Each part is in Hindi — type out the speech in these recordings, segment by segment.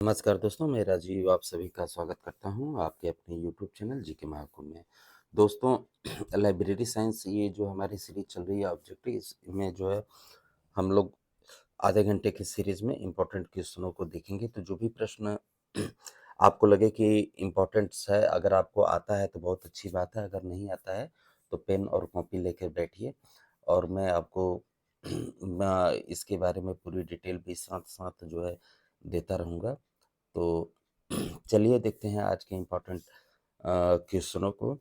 नमस्कार दोस्तों, मैं राजीव आप सभी का स्वागत करता हूं आपके अपने यूट्यूब चैनल जीके महाकुंभ में। दोस्तों, लाइब्रेरी साइंस ये जो हमारी सीरीज चल रही है ऑब्जेक्टिव, इसमें जो है हम लोग आधे घंटे की सीरीज में इम्पोर्टेंट क्वेश्चनों को देखेंगे। तो जो भी प्रश्न आपको लगे कि इम्पोर्टेंट्स है, अगर आपको आता है तो बहुत अच्छी बात है, अगर नहीं आता है तो पेन और कॉपी लेकर बैठिए और मैं आपको इसके बारे में पूरी डिटेल भी साथ साथ जो है देता रहूँगा। तो चलिए देखते हैं आज के इम्पोर्टेंट क्वेश्चनों को।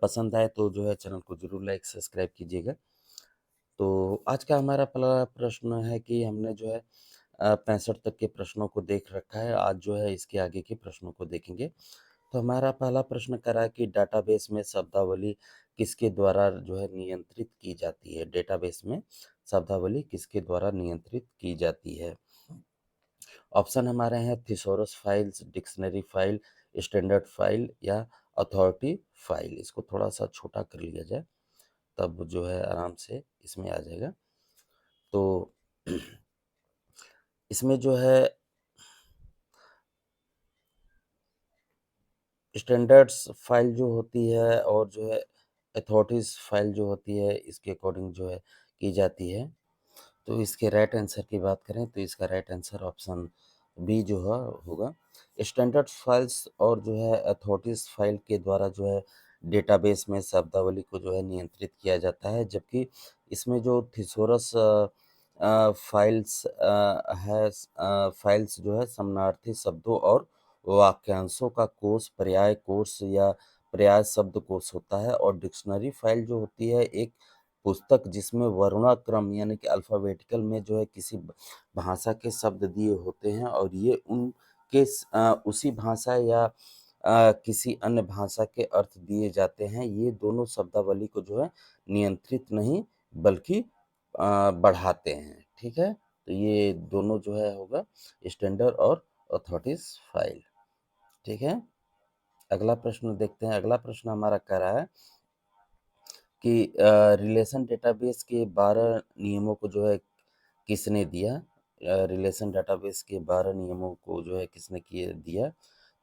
पसंद आए तो जो है चैनल को ज़रूर लाइक सब्सक्राइब कीजिएगा। तो आज का हमारा पहला प्रश्न है कि हमने जो है 65 तक के प्रश्नों को देख रखा है। आज जो है इसके आगे के प्रश्नों को देखेंगे। तो हमारा पहला प्रश्न करा है कि डेटाबेस में शब्दावली किसके द्वारा जो है नियंत्रित की जाती है? डेटाबेस में शब्दावली किसके द्वारा नियंत्रित की जाती है? ऑप्शन हमारे हैं thesaurus files, dictionary file, standard file या अथॉरिटी फाइल। इसको थोड़ा सा छोटा कर लिया जाए तब जो है आराम से इसमें आ जाएगा। तो इसमें जो है स्टैंडर्ड्स फाइल जो होती है और जो है अथॉरिटीज फाइल जो होती है, इसके अकॉर्डिंग जो है की जाती है। तो इसके राइट आंसर की बात करें तो इसका राइट आंसर ऑप्शन बी जो है होगा। स्टैंडर्ड फाइल्स और जो है अथॉरिटीज फाइल के द्वारा जो है डेटाबेस में शब्दावली को जो है नियंत्रित किया जाता है, जबकि इसमें जो थिसोरस फाइल्स है, फाइल्स जो है समानार्थी शब्दों और वाक्यांशों का कोष, पर्याय कोष या पर्याय शब्द कोष होता है। और डिक्शनरी फाइल जो होती है एक पुस्तक जिसमें वर्णाक्रम यानी कि अल्फ़ाबेटिकल में जो है किसी भाषा के शब्द दिए होते हैं और ये उनके उसी भाषा या किसी अन्य भाषा के अर्थ दिए जाते हैं। ये दोनों शब्दावली को जो है नियंत्रित नहीं बल्कि बढ़ाते हैं। ठीक है? तो ये दोनों जो है होगा स्टैंडर्ड और अथॉरिटीज़ फाइल। ठीक है? अगला प्रश्न देखते हैं। अगला प्रश्न हमारा कह रहा है कि रिलेशन डेटाबेस के 12 नियमों को जो है किसने दिया? रिलेशन डेटाबेस के 12 नियमों को जो है किसने किए दिया?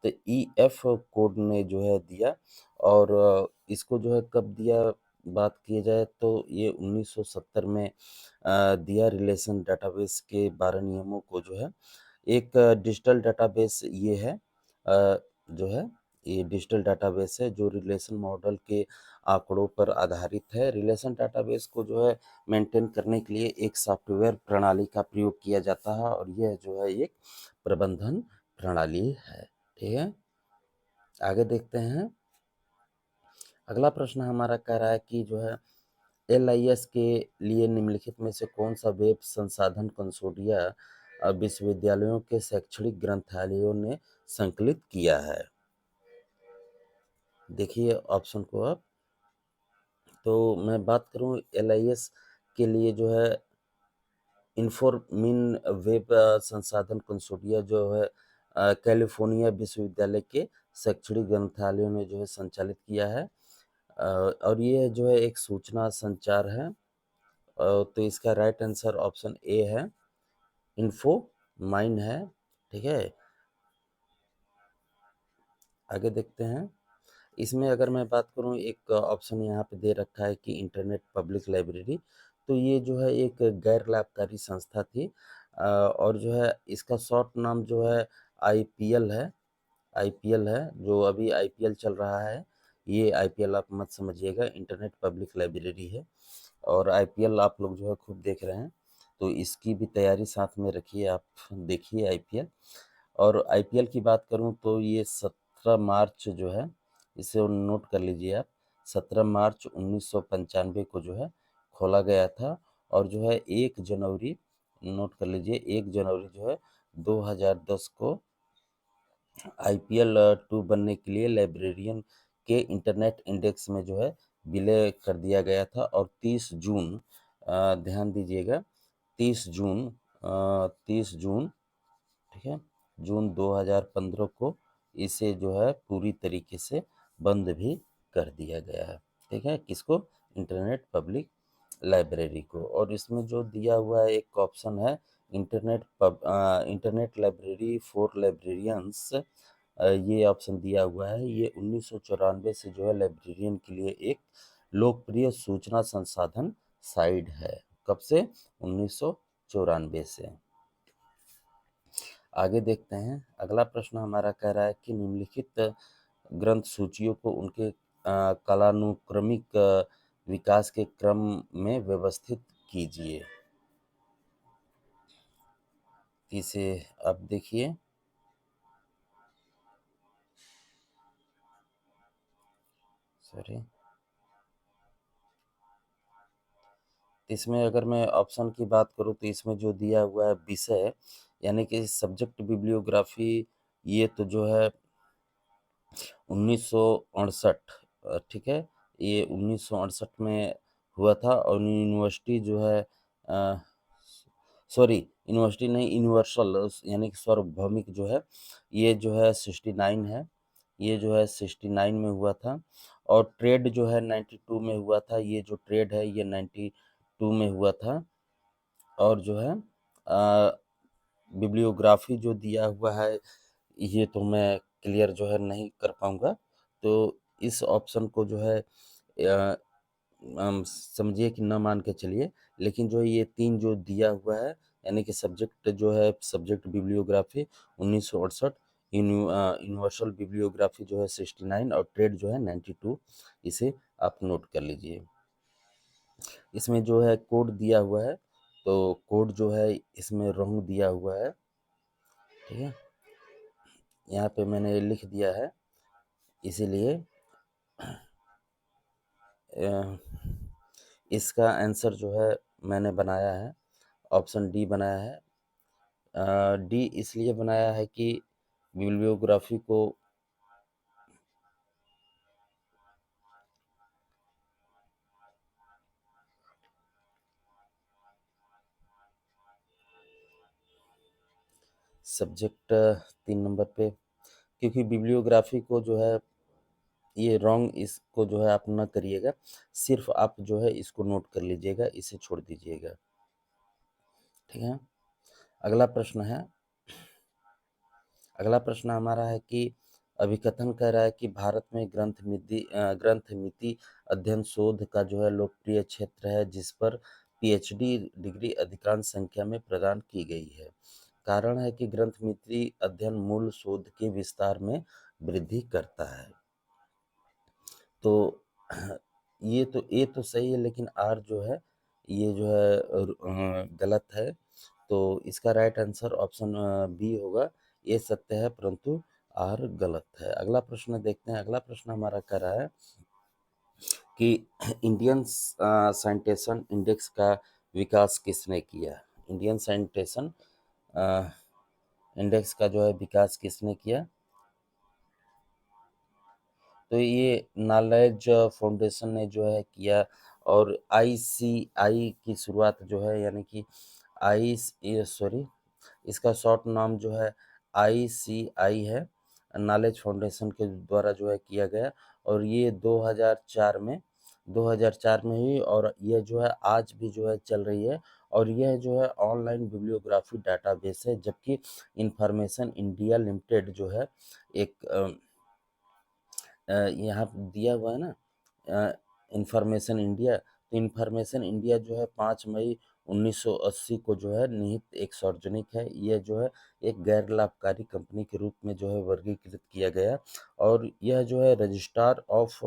तो ईएफ कोड ने जो है दिया। और इसको जो है कब दिया, बात की जाए तो ये 1970 में दिया। रिलेशन डेटाबेस के 12 नियमों को जो है एक डिजिटल डेटाबेस ये है, जो है ये डिजिटल डेटाबेस है जो रिलेशन मॉडल के आंकड़ों पर आधारित है। रिलेशन डेटाबेस को जो है मेंटेन करने के लिए एक सॉफ्टवेयर प्रणाली का प्रयोग किया जाता है और यह जो है एक प्रबंधन प्रणाली है। ठीक है? आगे देखते हैं। अगला प्रश्न हमारा कह रहा है कि जो है एलआईएस के लिए निम्नलिखित में से कौन सा वेब संसाधन कंसोर्टिया विश्वविद्यालयों के शैक्षणिक ग्रंथालयों ने संकलित किया है? देखिए ऑप्शन को आप। तो मैं बात करूं एलआईएस के लिए जो है इन्फोर्मिन वेब संसाधन कंसोर्टिया जो है कैलिफोर्निया विश्वविद्यालय के शैक्षणिक ग्रंथालयों ने जो है संचालित किया है। और ये जो है एक सूचना संचार है। तो इसका राइट आंसर ऑप्शन ए है, इन्फो माइन है। ठीक है? आगे देखते हैं। इसमें अगर मैं बात करूं, एक ऑप्शन यहाँ पे दे रखा है कि इंटरनेट पब्लिक लाइब्रेरी। तो ये जो है एक गैर लाभकारी संस्था थी। और जो है इसका शॉर्ट नाम जो है आईपीएल है। आईपीएल है, जो अभी आईपीएल चल रहा है। ये आईपीएल आप मत समझिएगा, इंटरनेट पब्लिक लाइब्रेरी है। और आईपीएल आप लोग जो है खूब देख रहे हैं, तो इसकी भी तैयारी साथ में रखिए, आप देखिए आईपीएल। और आईपीएल की बात करूं तो ये 17 मार्च जो है, इसे नोट कर लीजिए आप, 17 मार्च 1995 को जो है खोला गया था। और जो है 1 जनवरी, नोट कर लीजिए, 1 जनवरी जो है 2010 को आईपीएल 2 बनने के लिए लाइब्रेरियन के इंटरनेट इंडेक्स में जो है विलय कर दिया गया था। और 30 जून, ध्यान दीजिएगा, 30 जून 30 जून, ठीक है, जून 2015 को इसे जो है पूरी तरीके से बंद भी कर दिया गया है। ठीक है? किसको? इंटरनेट पब्लिक लाइब्रेरी को। और इसमें जो दिया हुआ है एक ऑप्शन है इंटरनेट लाइब्रेरी फॉर लाइब्रेरियंस, ये ऑप्शन दिया हुआ है। ये 1994 से जो है लाइब्रेरियन के लिए एक लोकप्रिय सूचना संसाधन साइट है। कब से? 1994 से। आगे देखते हैं। अगला प्रश्न हमारा कह रहा है कि निम्नलिखित ग्रंथ सूचियों को उनके कालानुक्रमिक विकास के क्रम में व्यवस्थित कीजिए। इसे अब देखिए। सॉरी, इसमें अगर मैं ऑप्शन की बात करूँ तो इसमें जो दिया हुआ है विषय यानी कि सब्जेक्ट बिब्लियोग्राफी, ये तो जो है 1968, ठीक है, ये 1968 में हुआ था। और यूनिवर्सिटी जो है सॉरी, यूनिवर्सिटी नहीं, यूनिवर्सल यानी कि सार्वभौमिक जो है, ये जो है 69 है। ये जो है 69 में हुआ था। और ट्रेड जो है 92 में हुआ था। ये जो ट्रेड है ये 92 में हुआ था। और जो है बिब्लियोग्राफी जो दिया हुआ है ये तो मैं क्लियर जो है नहीं कर पाऊँगा। तो इस ऑप्शन को जो है समझिए कि न मान के चलिए। लेकिन जो ये 3 जो दिया हुआ है यानी कि सब्जेक्ट जो है सब्जेक्ट बिब्लियोग्राफी 1968, यूनिवर्सल बिब्लियोग्राफी जो है 69 और ट्रेड जो है 92, इसे आप नोट कर लीजिए। इसमें जो है कोड दिया हुआ है, तो कोड जो है इसमें रॉन्ग दिया हुआ है, ठीक है। यहाँ पे मैंने लिख दिया है, इसीलिए अ, इसका आंसर जो है मैंने बनाया है, ऑप्शन डी बनाया है। डी इसलिए बनाया है कि बिब्लियोग्राफी को सब्जेक्ट 3 नंबर पे, क्योंकि बिब्लियोग्राफी को जो है ये रॉन्ग, इसको जो है आप ना करिएगा, सिर्फ आप जो है इसको नोट कर लीजिएगा, इसे छोड़ दीजिएगा, ठीक है। अगला प्रश्न है। अगला प्रश्न हमारा है कि अभिकथन कह रहा है कि भारत में ग्रंथ मिति अध्ययन शोध का जो है लोकप्रिय क्षेत्र है, जिस पर पीएचडी डिग्री अधिकांश संख्या में प्रदान की गई है। कारण है कि ग्रंथ मिति अध्ययन मूल शोध के विस्तार में वृद्धि करता है। तो ये तो सही है, लेकिन आर जो है ये जो है गलत है। तो इसका राइट आंसर ऑप्शन बी होगा। ये सत्य है परंतु आर गलत है। अगला प्रश्न देखते हैं। अगला प्रश्न हमारा कह रहा है कि इंडियन साइटेशन इंडेक्स का विकास किसने किया? इंडियन साइटेशन इंडेक्स का जो है विकास किसने किया? तो ये नॉलेज फाउंडेशन ने जो है किया। और आईसीआई की शुरुआत जो है यानी कि आई सॉरी, इसका शॉर्ट नाम जो है आईसीआई है, नॉलेज फाउंडेशन के द्वारा जो है किया गया। और ये 2004 में हुई और यह जो है आज भी जो है चल रही है। और यह जो है ऑनलाइन बिब्लियोग्राफी डाटाबेस है, जबकि इंफॉर्मेशन इंडिया लिमिटेड जो है एक यहाँ पे दिया हुआ है ना इंफॉर्मेशन इंडिया। तो इंफॉर्मेशन इंडिया जो है 5 मई 1980 को जो है निहित एक सार्वजनिक है। यह जो है एक गैर लाभकारी कंपनी के रूप में जो है वर्गीकृत किया गया। और यह जो है रजिस्ट्रार ऑफ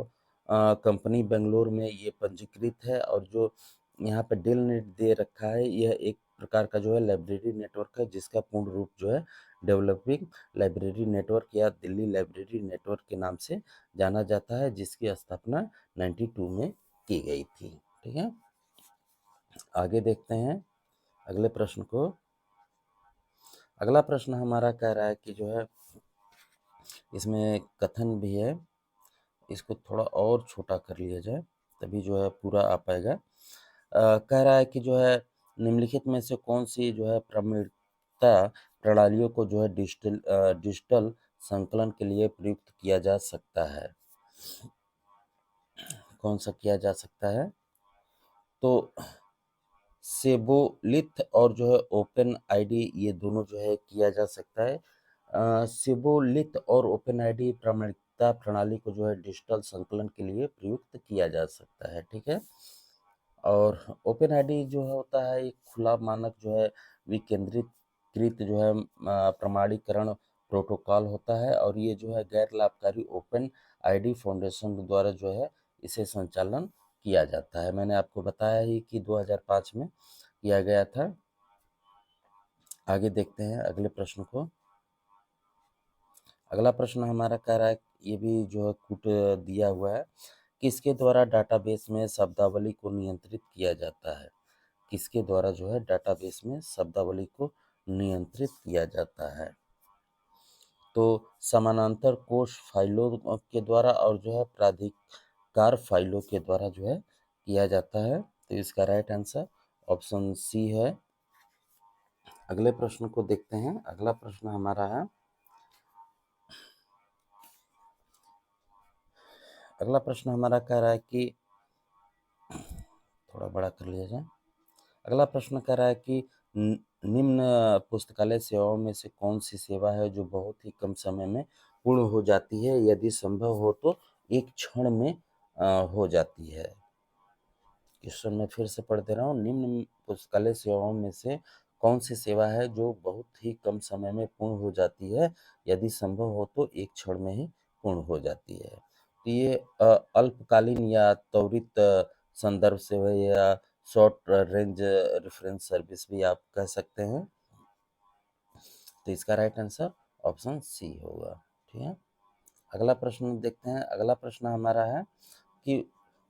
कंपनी बेंगलोर में ये पंजीकृत है। और जो यहाँ पे डेल नेट दे रखा है, यह एक प्रकार का जो है लाइब्रेरी नेटवर्क है, जिसका पूर्ण रूप जो है डेवलपिंग लाइब्रेरी नेटवर्क या दिल्ली लाइब्रेरी नेटवर्क के नाम से जाना जाता है, जिसकी स्थापना 92 में की गई थी, ठीक है। आगे देखते हैं अगले प्रश्न को। अगला प्रश्न हमारा कह रहा है कि जो है इसमें कथन भी है, इसको थोड़ा और छोटा कर लिया जाए तभी जो है पूरा आ पाएगा। कह रहा है कि जो है निम्नलिखित में से कौन सी जो है प्रमाणिकता प्रणालियों को जो है डिजिटल संकलन के लिए प्रयुक्त किया जा सकता है? कौन सा किया जा सकता है? तो सिबोलिथ और जो है ओपन आईडी, ये दोनों जो है किया जा सकता है। सिबोलिथ और ओपन आईडी प्रामाणिकता प्रणाली को जो है डिजिटल संकलन के लिए प्रयुक्त किया जा सकता है, ठीक है। और ओपन आईडी जो है होता है एक खुला मानक जो है विकेंद्रीकृत कृत जो है प्रमाणीकरण प्रोटोकॉल होता है, और ये जो है गैर लाभकारी ओपन आईडी फाउंडेशन द्वारा जो है इसे संचालन किया जाता है। मैंने आपको बताया ही कि 2005 में किया गया था। आगे देखते हैं अगले प्रश्न को। अगला प्रश्न हमारा कह रहा है, ये भी जो है कूट दिया हुआ है, किसके द्वारा डाटाबेस में शब्दावली को नियंत्रित किया जाता है? किसके द्वारा जो है डाटाबेस में शब्दावली को नियंत्रित किया जाता है? तो समानांतर कोश फाइलों के द्वारा और जो है प्राधिकार फाइलों के द्वारा जो है किया जाता है। तो इसका राइट आंसर ऑप्शन सी है। अगले प्रश्न को देखते हैं। अगला प्रश्न हमारा है, अगला प्रश्न हमारा कह रहा है कि थोड़ा बड़ा कर लिया जाए। अगला प्रश्न कह रहा है कि निम्न पुस्तकालय सेवाओं में से कौन सी सेवा है जो बहुत ही कम समय में पूर्ण हो जाती है, यदि संभव हो तो एक क्षण में हो जाती है? क्वेश्चन मैं फिर से पढ़ दे रहा हूँ। निम्न पुस्तकालय सेवाओं में से कौन सी सेवा है जो बहुत ही कम समय में पूर्ण हो जाती है, यदि संभव हो तो एक क्षण में ही पूर्ण हो जाती है? तो ये अल्पकालीन या त्वरित संदर्भ सेवा या शॉर्ट रेंज रेफरेंस सर्विस भी आप कह सकते हैं। तो इसका राइट आंसर ऑप्शन सी होगा, ठीक है। अगला प्रश्न देखते हैं। अगला प्रश्न हमारा है कि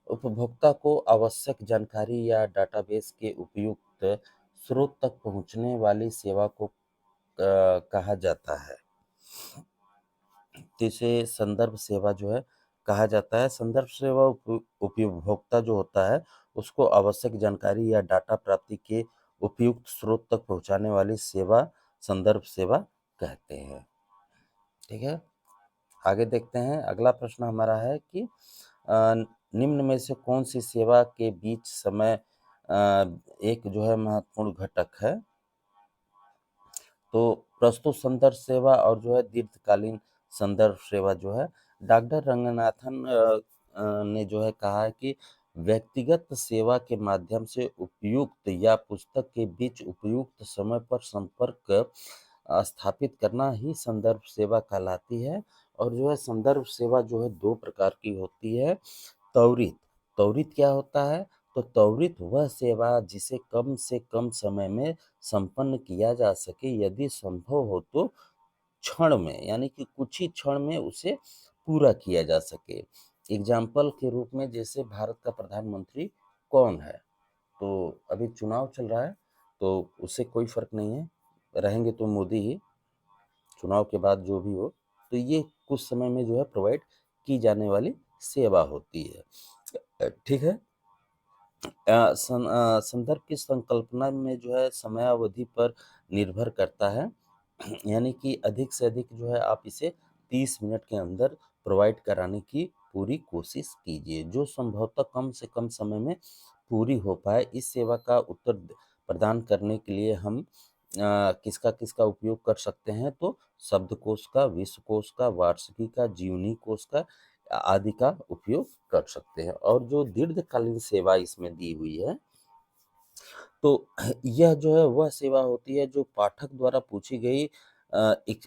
उपभोक्ता को आवश्यक जानकारी या डाटाबेस के उपयुक्त स्रोत तक पहुंचने वाली सेवा को कहा जाता है। जिसे संदर्भ सेवा जो है कहा जाता है। संदर्भ सेवा उपभोक्ता जो होता है उसको आवश्यक जानकारी या डाटा प्राप्ति के उपयुक्त स्रोत तक पहुंचाने वाली सेवा संदर्भ सेवा कहते हैं, ठीक है। आगे देखते हैं। अगला प्रश्न हमारा है कि निम्न में से कौन सी सेवा के बीच समय एक जो है महत्वपूर्ण घटक है? तो प्रस्तुत संदर्भ सेवा और जो है दीर्घकालीन संदर्भ सेवा जो है, डॉक्टर रंगनाथन ने जो है कहा है कि व्यक्तिगत सेवा के माध्यम से उपयुक्त या पुस्तक के बीच उपयुक्त समय पर संपर्क स्थापित करना ही संदर्भ सेवा कहलाती है। और जो है संदर्भ सेवा जो है दो प्रकार की होती है। त्वरित, त्वरित क्या होता है? तो त्वरित वह सेवा जिसे कम से कम समय में संपन्न किया जा सके, यदि संभव हो तो क्षण में, यानी कि कुछ ही क्षण में उसे पूरा किया जा सके। एग्जाम्पल के रूप में जैसे भारत का प्रधानमंत्री कौन है? तो अभी चुनाव चल रहा है, तो उससे कोई फर्क नहीं है, रहेंगे तो मोदी ही, चुनाव के बाद जो भी हो। तो ये कुछ समय में जो है प्रोवाइड की जाने वाली सेवा होती है, ठीक है। संदर्भ की संकल्पना में जो है समयावधि पर निर्भर करता है, यानी कि अधिक से अधिक जो है आप इसे 30 मिनट के अंदर प्रोवाइड कराने की पूरी कोशिश कीजिए, जो संभवतः कम से कम समय में पूरी हो पाए। इस सेवा का उत्तर प्रदान करने के लिए हम किसका किसका उपयोग कर सकते हैं? तो शब्दकोश का, विश्वकोश का, वार्षिकी का, जीवनी कोश का आदि का उपयोग कर सकते हैं। और जो दीर्घकालीन सेवा इसमें दी हुई है, तो यह जो है वह सेवा होती है जो पाठक द्वारा पूछी गई एक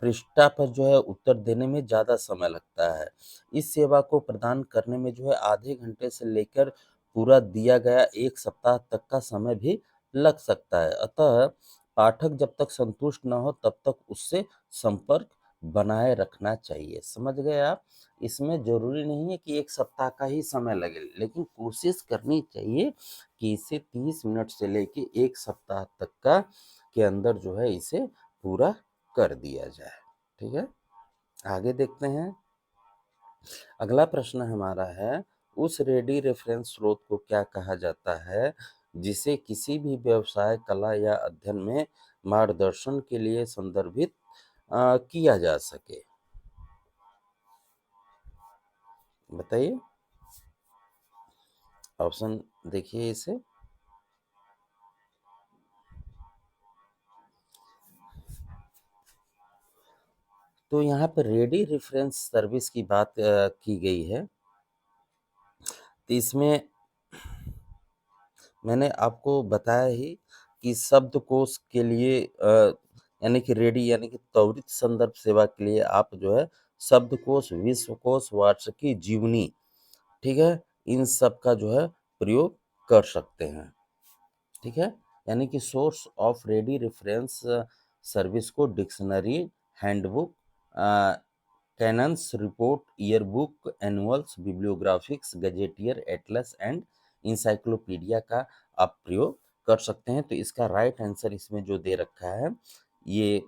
पृष्ठा पर जो है उत्तर देने में ज़्यादा समय लगता है। इस सेवा को प्रदान करने में जो है आधे घंटे से लेकर पूरा दिया गया 1 सप्ताह तक का समय भी लग सकता है। अतः पाठक जब तक संतुष्ट न हो तब तक उससे संपर्क बनाए रखना चाहिए। समझ गए आप? इसमें ज़रूरी नहीं है कि 1 सप्ताह का ही समय लगे, लेकिन कोशिश करनी चाहिए कि इसे 30 मिनट से लेके 1 सप्ताह तक का के अंदर जो है इसे पूरा कर दिया जाए, ठीक है। आगे देखते हैं। अगला प्रश्न हमारा है, उस रेडी रेफरेंस स्रोत को क्या कहा जाता है जिसे किसी भी व्यवसाय, कला या अध्ययन में मार्गदर्शन के लिए संदर्भित किया जा सके? बताइए, ऑप्शन देखिए इसे। तो यहाँ पे रेडी रेफरेंस सर्विस की बात की गई है। तो इसमें मैंने आपको बताया ही कि शब्दकोश के लिए यानी कि रेडी यानी कि त्वरित संदर्भ सेवा के लिए आप जो है शब्दकोश, विश्वकोश, वार्षिकी, जीवनी, ठीक है? इन सब का जो है प्रयोग कर सकते हैं, ठीक है? यानी कि source of ready reference service को dictionary, handbook, canons report, yearbook, annuals, bibliographics, gazetteer, atlas and encyclopaedia का आप प्रयोग कर सकते हैं। तो इसका राइट आंसर इसमें जो दे रखा है, ये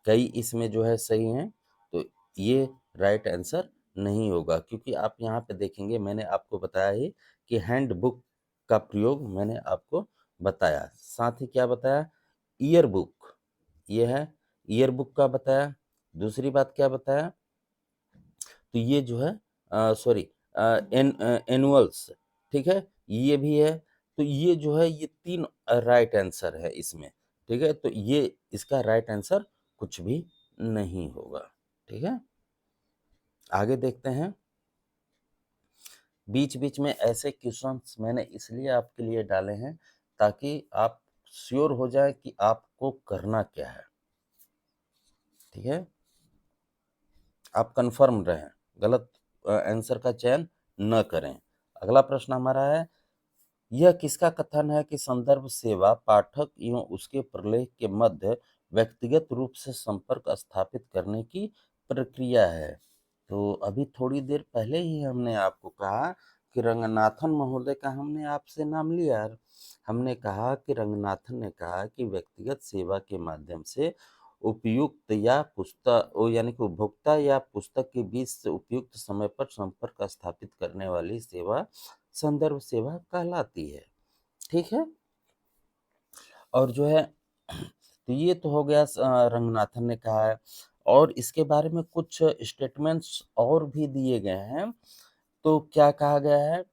कई इसमें जो है सही हैं, तो ये राइट आंसर नहीं होगा, क्योंकि आप यहाँ पे देखेंगे मैंने आपको बताया ही कि हैंडबुक का प्रयोग मैंने आपको बताया। साथ ही क्या बताया? ईयर बुक, ये है ईयर बुक का बताया। दूसरी बात क्या बताया? तो ये जो है सॉरी एनुअल्स, ठीक है? ये भी है। तो ये जो है ये 3 राइट आंसर है इसमें, ठीक है? तो ये इसका राइट आंसर कुछ भी नहीं होगा, ठीक है? आगे देखते हैं। बीच-बीच में ऐसे क्वेश्चंस मैंने इसलिए आपके लिए डाले हैं ताकि आप श्योर हो जाएँ कि आपको करना क्या है, ठीक है? आप कन्फर्म रहें, गलत आंसर का चयन न करें। अगला प्रश्न हमारा है, यह किसका कथन है कि संदर्भ सेवा पाठक एवं उसके प्रलेख के मध्य व्यक्तिगत रूप से संपर्क स्थापित करने की प्रक्रिया है? तो अभी थोड़ी देर पहले ही हमने आपको कहा कि रंगनाथन महोदय का हमने आपसे नाम लिया। हमने कहा कि रंगनाथन ने कहा कि व्यक्तिगत सेवा के माध्यम से उपयुक्त या पुस्तक यानी कि उपभोक्ता या पुस्तक के बीच से उपयुक्त समय पर संपर्क स्थापित करने वाली सेवा संदर्भ सेवा कहलाती है, ठीक है? और जो है तो ये तो हो गया रंगनाथन ने कहा है, और इसके बारे में कुछ स्टेटमेंट्स और भी दिए गए हैं। तो क्या कहा गया है?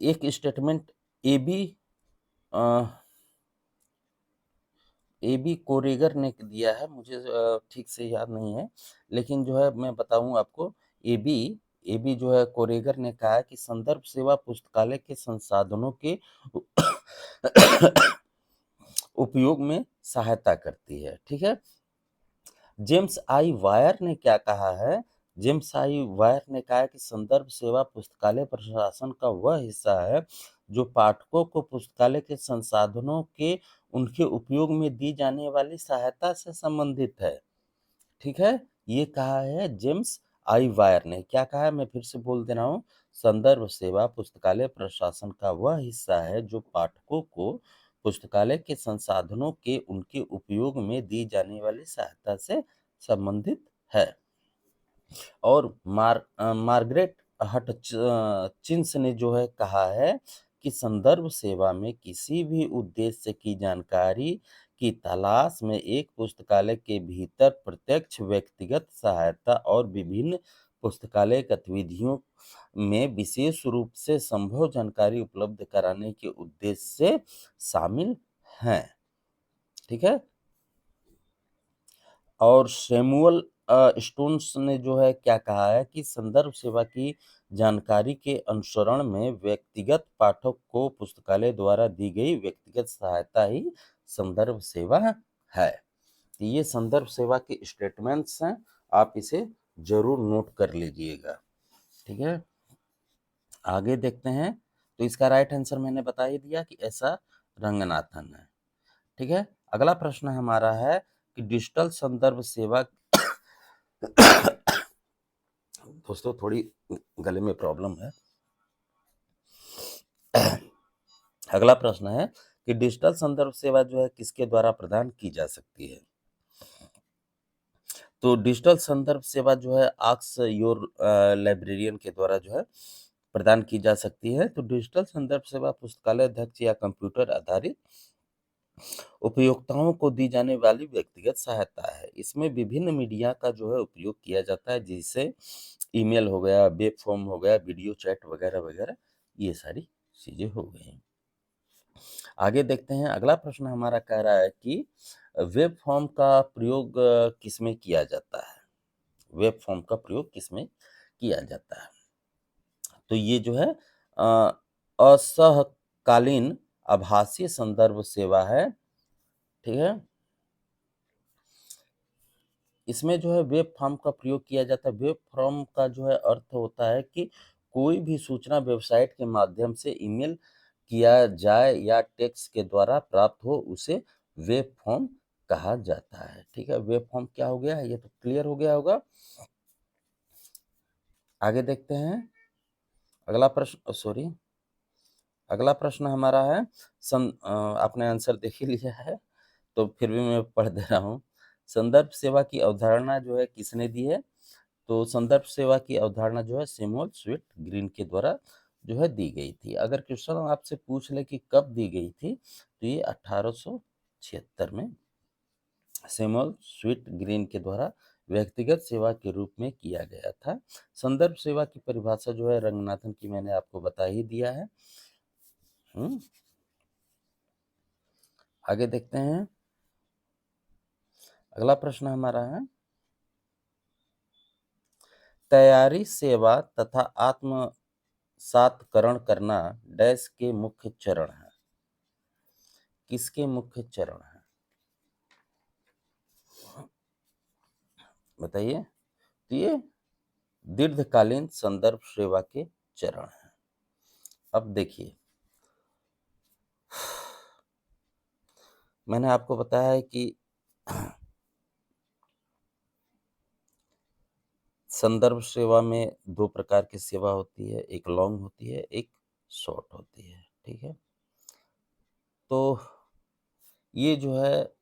एक स्टेटमेंट एबी अ, एबी कोरेगर ने दिया है, मुझे ठीक से याद नहीं है, लेकिन जो है मैं बताऊँ आपको। एबी एबी जो है कोरेगर ने कहा है कि संदर्भ सेवा पुस्तकालय के संसाधनों के उपयोग में सहायता करती है, ठीक है? जेम्स आई वायर ने क्या कहा है? जेम्स आई वायर ने कहा है कि संदर्भ सेवा पुस्तकालय प्रशासन का वह हिस्सा है जो पाठकों को पुस्तकालय के संसाधनों के उनके उपयोग में दी जाने वाली सहायता से संबंधित है, ठीक है? ये कहा है जेम्स आई वायर ने। क्या कहा है? मैं फिर से बोल दे रहा हूँ। संदर्भ सेवा पुस्तकालय प्रशासन का वह हिस्सा है जो पाठकों को पुस्तकालय के संसाधनों के उनके उपयोग में दी जाने वाली सहायता से संबंधित है। और मार्गरेट हटचिंस ने जो है कहा है कि संदर्भ सेवा में किसी भी उद्देश्य की जानकारी की तलाश में एक पुस्तकालय के भीतर प्रत्यक्ष व्यक्तिगत सहायता और विभिन्न पुस्तकालय गतिविधियों में विशेष रूप से संभव जानकारी उपलब्ध कराने के उद्देश्य से शामिल हैं, ठीक है? और सैमुअल स्टोन्स ने जो है क्या कहा है कि संदर्भ सेवा की जानकारी के अनुसरण में व्यक्तिगत पाठक को पुस्तकालय द्वारा दी गई व्यक्तिगत सहायता ही संदर्भ सेवा है। तो ये संदर्भ सेवा के स्टेटमेंट्स हैं, आप इसे जरूर नोट कर लीजिएगा, ठीक है? आगे देखते हैं। तो इसका राइट आंसर मैंने बता ही दिया कि ऐसा रंगनाथन है, ठीक है? अगला प्रश्न हमारा है कि डिजिटल संदर्भ सेवा दोस्तों थोड़ी गले में प्रॉब्लम है। अगला प्रश्न है कि डिजिटल संदर्भ सेवा जो है किसके द्वारा प्रदान की जा सकती है? तो डिजिटल संदर्भ सेवा जो है आस्क योर लाइब्रेरियन के द्वारा जो है प्रदान की जा सकती है। तो डिजिटल संदर्भ सेवा पुस्तकालय अध्यक्ष या कंप्यूटर आधारित उपयोक्ताओं को दी जाने वाली व्यक्तिगत सहायता है। इसमें विभिन्न मीडिया का जो है उपयोग किया जाता है, जिससे ईमेल हो गया, वेब फॉर्म हो गया, वीडियो चैट वगैरह वगैरह, ये सारी चीजें हो गई। आगे देखते हैं, अगला प्रश्न हमारा कह रहा है कि वेब फॉर्म का प्रयोग किसमें किया जाता है? वेब फॉर्म का प्रयोग किसमें किया जाता है? तो ये जो है असहकालीन आभासी संदर्भ सेवा है, ठीक है? इसमें जो है वेब फॉर्म का प्रयोग किया जाता है। वेब फॉर्म का जो है अर्थ होता है कि कोई भी सूचना वेबसाइट के माध्यम से ईमेल किया जाए या टेक्स्ट के द्वारा प्राप्त हो, उसे वेब फॉर्म कहा जाता है, ठीक है? वेब फॉर्म क्या हो गया? ये तो क्लियर हो गया होगा। आगे देखते हैं, अगला प्रश्न सॉरी अगला प्रश्न हमारा है आपने आंसर देख ही लिया है, तो फिर भी मैं पढ़ दे रहा हूँ। संदर्भ सेवा की अवधारणा जो है किसने दी है? तो संदर्भ सेवा की अवधारणा जो है सैमुअल स्वीट ग्रीन के द्वारा जो है दी गई थी। अगर क्वेश्चन आपसे पूछ ले कि कब दी गई थी, तो ये 1876 में सैमुअल स्वीट ग्रीन के द्वारा व्यक्तिगत सेवा के रूप में किया गया था। संदर्भ सेवा की परिभाषा जो है रंगनाथन की मैंने आपको बता ही दिया है। आगे देखते हैं, अगला प्रश्न हमारा है, तैयारी सेवा तथा आत्मसातकरण करना डैश के मुख्य चरण है? किसके मुख्य चरण है? बताइए। तो ये दीर्घकालीन संदर्भ सेवा के चरण हैं। अब देखिए, मैंने आपको बताया है कि संदर्भ सेवा में दो प्रकार की सेवा होती है, एक लॉन्ग होती है, एक शॉर्ट होती है, ठीक है? तो ये जो है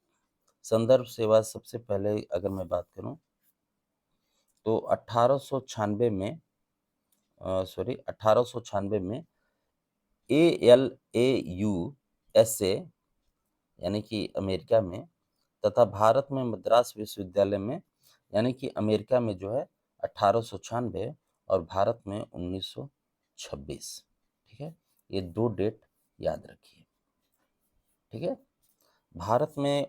संदर्भ सेवा, सबसे पहले अगर मैं बात करूं तो 1896 में 1896 में ALAUSA यानी कि अमेरिका में तथा भारत में मद्रास विश्वविद्यालय में यानी कि अमेरिका में जो है 1896 और भारत में 1926, ठीक है? ये दो डेट याद रखिए, ठीक है? भारत में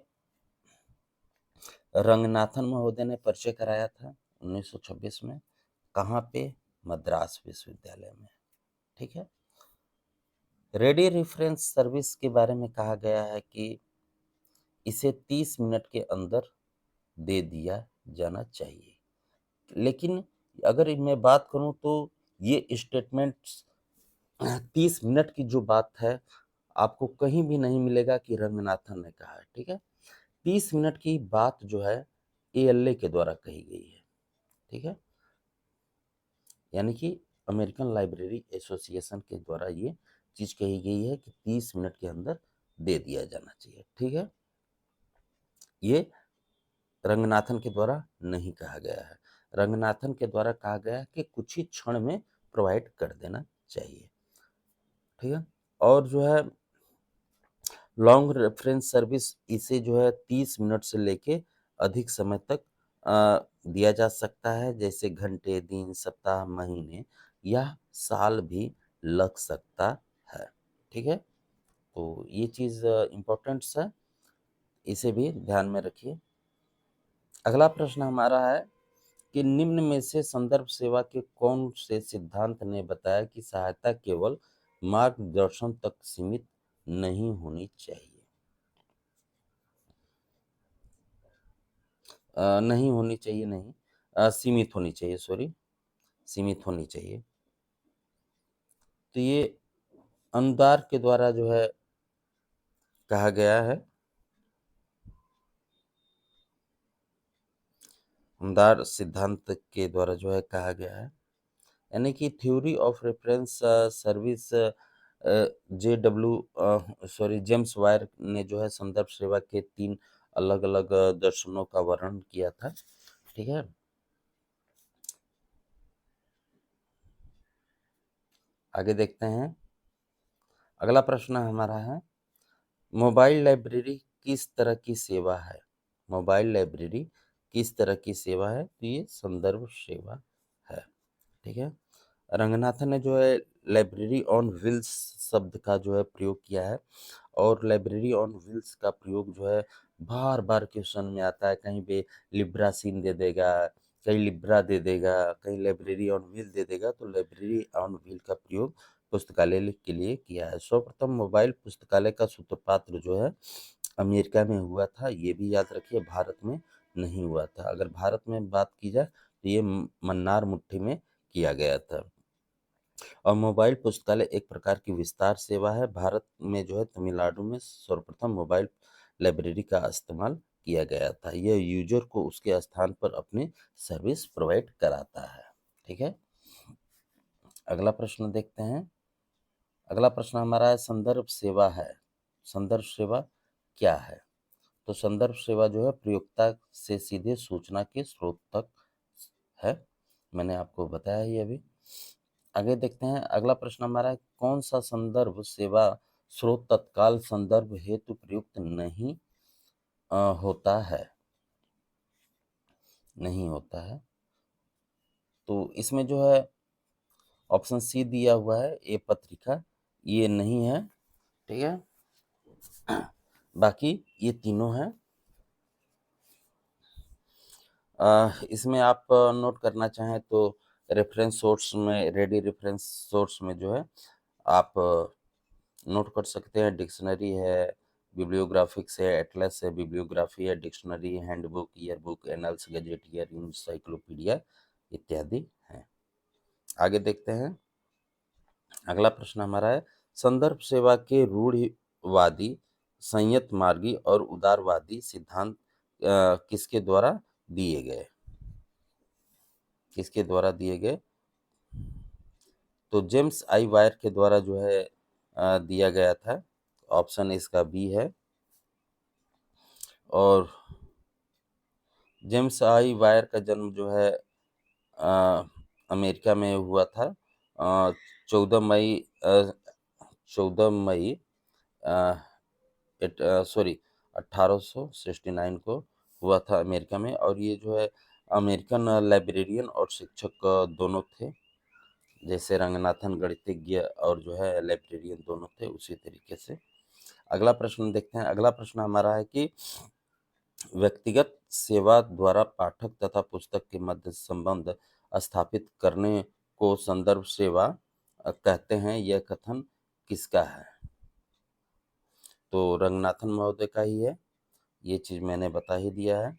रंगनाथन महोदय ने परिचय कराया था 1926 में। कहाँ पे? मद्रास विश्वविद्यालय में, ठीक है? रेडियो रेफरेंस सर्विस के बारे में कहा गया है कि इसे 30 मिनट के अंदर दे दिया जाना चाहिए। लेकिन अगर मैं बात करूं तो ये स्टेटमेंट्स 30 मिनट की जो बात है, आपको कहीं भी नहीं मिलेगा कि रंगनाथन ने कहा है, ठीक है? 30 मिनट की बात जो है ALA के द्वारा कही गई है, ठीक है? यानी कि अमेरिकन लाइब्रेरी एसोसिएशन के द्वारा ये चीज कही गई है कि 30 मिनट के अंदर दे दिया जाना चाहिए, ठीक है? ये रंगनाथन के द्वारा नहीं कहा गया है। रंगनाथन के द्वारा कहा गया है कि कुछ ही क्षण में प्रोवाइड कर देना चाहिए, ठीक है? और जो है लॉन्ग रेफरेंस सर्विस, इसे जो है 30 मिनट से लेके अधिक समय तक दिया जा सकता है, जैसे घंटे, दिन, सप्ताह, महीने या साल भी लग सकता है, ठीक है? तो ये चीज़ इम्पोर्टेंट्स है, इसे भी ध्यान में रखिए। अगला प्रश्न हमारा है कि निम्न में से संदर्भ सेवा के कौन से सिद्धांत ने बताया कि सहायता केवल मार्गदर्शन तक सीमित नहीं होनी चाहिए? नहीं होनी चाहिए, नहीं, सीमित होनी चाहिए, सॉरी, सीमित होनी चाहिए। तो ये अनुदार के द्वारा जो है कहा गया है, अनुदार सिद्धांत के द्वारा जो है कहा गया है, यानी कि theory of reference service, James wire ने जो है संदर्भ सेवा के 3 अलग-अलग दर्शनों का वर्णन किया था, ठीक है? आगे देखते हैं, अगला प्रश्न हमारा है, मोबाइल लाइब्रेरी किस तरह की सेवा है? मोबाइल लाइब्रेरी किस तरह की सेवा है? तो ये संदर्भ सेवा है, ठीक है? रंगनाथन ने जो है लाइब्रेरी ऑन व्हील्स शब्द का जो है प्रयोग किया है और लाइब्रेरी ऑन व्हील्स का प्रयोग जो है बार-बार क्वेश्चन में आता है। कहीं पे लिब्रा सीन दे देगा, कहीं लिब्रा दे देगा, कहीं लाइब्रेरी ऑन व्हील दे देगा, तो लाइब्रेरी ऑन व्हील का प्रयोग पुस्तकालय के लिए किया है। सर्वप्रथम मोबाइल पुस्तकालय का सूत्रपात जो है अमेरिका में हुआ था, ये भी याद रखिए, भारत में नहीं हुआ था। अगर भारत में बात की जाए तो ये मन्नार मुट्ठी में किया गया था। और मोबाइल पुस्तकालय एक प्रकार की विस्तार सेवा है। भारत में जो है तमिलनाडु में सर्वप्रथम मोबाइल लाइब्रेरी का इस्तेमाल किया गया था। यह यूजर को उसके स्थान पर अपनी सर्विस प्रोवाइड कराता है। ठीक है, अगला प्रश्न देखते हैं। अगला प्रश्न हमारा है संदर्भ सेवा है। संदर्भ सेवा क्या है? तो संदर्भ सेवा जो है प्रयोक्ता से सीधे सूचना के स्रोत तक है। मैंने आपको बताया ही अभी। आगे देखते हैं, अगला प्रश्न हमारा है कौन सा संदर्भ सेवा स्रोत तत्काल संदर्भ हेतु प्रयुक्त नहीं होता है? नहीं होता है। तो इसमें जो है ऑप्शन सी दिया हुआ है, ए पत्रिका, ये नहीं है। ठीक है, बाकी ये तीनों हैं। इसमें आप नोट करना चाहें तो रेफरेंस सोर्स में, रेडी रेफरेंस सोर्स में जो है आप नोट कर सकते हैं। डिक्शनरी है, बिब्लियोग्राफिक्स है, एटलस है, बिब्लियोग्राफी है, dictionary, handbook, yearbook, annuls, gazetteer, encyclopedia इत्यादि हैं। आगे देखते हैं, अगला प्रश्न हमारा है संदर्भ सेवा के रूढ़िवादी, संयत मार्गी और उदारवादी सिद्धांत किसके द्वारा दिए गए? किसके द्वारा दिए गए? तो जेम्स आई वायर के द्वारा जो है दिया गया था। ऑप्शन इसका बी है। और जेम्स आई वायर का जन्म जो है अमेरिका में हुआ था। 14 मई 14 मई सॉरी 1869 को हुआ था अमेरिका में। और ये जो है अमेरिकन लाइब्रेरियन और शिक्षक दोनों थे। जैसे रंगनाथन गणितज्ञ और जो है लाइब्रेरियन दोनों थे, उसी तरीके से। अगला प्रश्न देखते हैं। अगला प्रश्न हमारा है कि व्यक्तिगत सेवा द्वारा पाठक तथा पुस्तक के मध्य संबंध स्थापित करने को संदर्भ सेवा कहते हैं। यह कथन किसका है? तो रंगनाथन महोदय का ही है। ये चीज मैंने बता ही दिया है।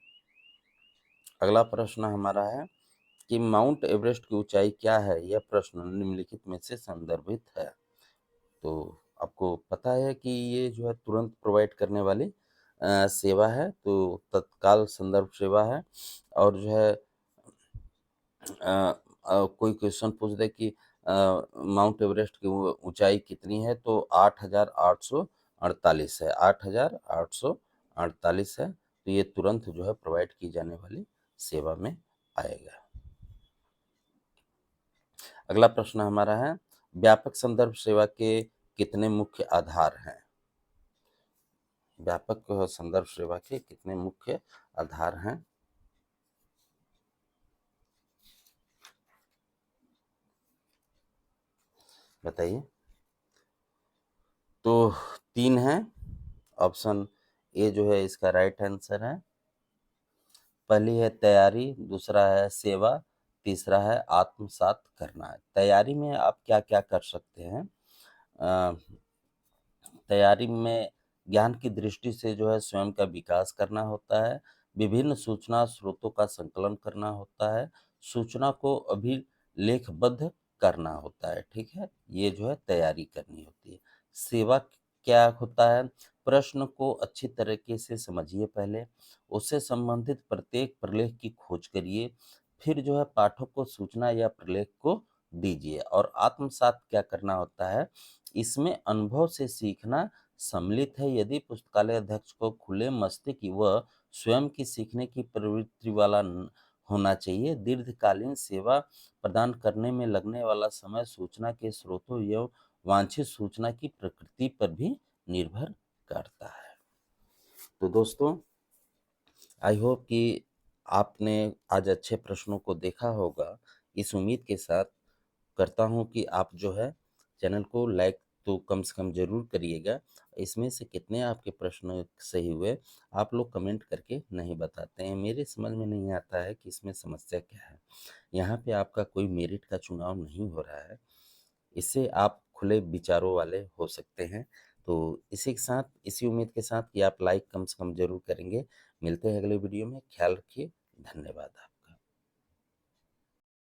अगला प्रश्न हमारा है कि माउंट एवरेस्ट की ऊंचाई क्या है? यह प्रश्न निम्नलिखित में से संदर्भित है। तो आपको पता है कि ये जो है तुरंत प्रोवाइड करने वाली सेवा है, तो तत्काल संदर्भ सेवा है। और जो है कोई क्वेश्चन पूछ दे कि माउंट एवरेस्ट की ऊंचाई कितनी है, तो 8,848 है। 8,848 है। तो ये तुरंत जो है प्रोवाइड की जाने वाली सेवा में आएगा। अगला प्रश्न हमारा है व्यापक संदर्भ सेवा के कितने मुख्य आधार हैं? व्यापक संदर्भ सेवा के कितने मुख्य आधार हैं? बताइए। तो 3 हैं। ऑप्शन ए जो है इसका राइट आंसर है। पहली है तैयारी, दूसरा है सेवा, तीसरा है आत्मसात करना। है तैयारी में आप क्या क्या कर सकते हैं? अ, तैयारी में ज्ञान की दृष्टि से जो है स्वयं का विकास करना होता है, विभिन्न सूचना स्रोतों का संकलन करना होता है, सूचना को अभिलेखबद्ध करना होता है। ठीक है, ये जो है तैयारी करनी होती है। सेवा क्या होता है? प्रश्न को अच्छी तरीके से समझिए पहले, उससे संबंधित प्रत्येक प्रलेख की खोज करिए, फिर जो है पाठक को सूचना या प्रलेख को दीजिए। और आत्मसात क्या करना होता है? इसमें अनुभव से सीखना सम्मिलित है। यदि पुस्तकालय अध्यक्ष को खुले मस्तिष्क व स्वयं की सीखने की प्रवृत्ति वाला होना चाहिए। दीर्घकालीन सेवा प्रदान करने में लगने वाला समय सूचना के स्रोतों एवं वांछित सूचना की प्रकृति पर भी निर्भर करता है। तो दोस्तों, आई होप कि आपने आज अच्छे प्रश्नों को देखा होगा। इस उम्मीद के साथ करता हूँ कि आप जो है चैनल को लाइक तो कम से कम ज़रूर करिएगा। इसमें से कितने आपके प्रश्न सही हुए, आप लोग कमेंट करके नहीं बताते हैं। मेरे समझ में नहीं आता है कि इसमें समस्या क्या है? यहाँ पे आपका कोई मेरिट का चुनाव नहीं हो रहा है। इससे आप खुले विचारों वाले हो सकते हैं। तो इसी के साथ, इसी उम्मीद के साथ कि आप लाइक कम से कम ज़रूर करेंगे। मिलते हैं अगले वीडियो में। ख़्याल रखिए। धन्यवाद आप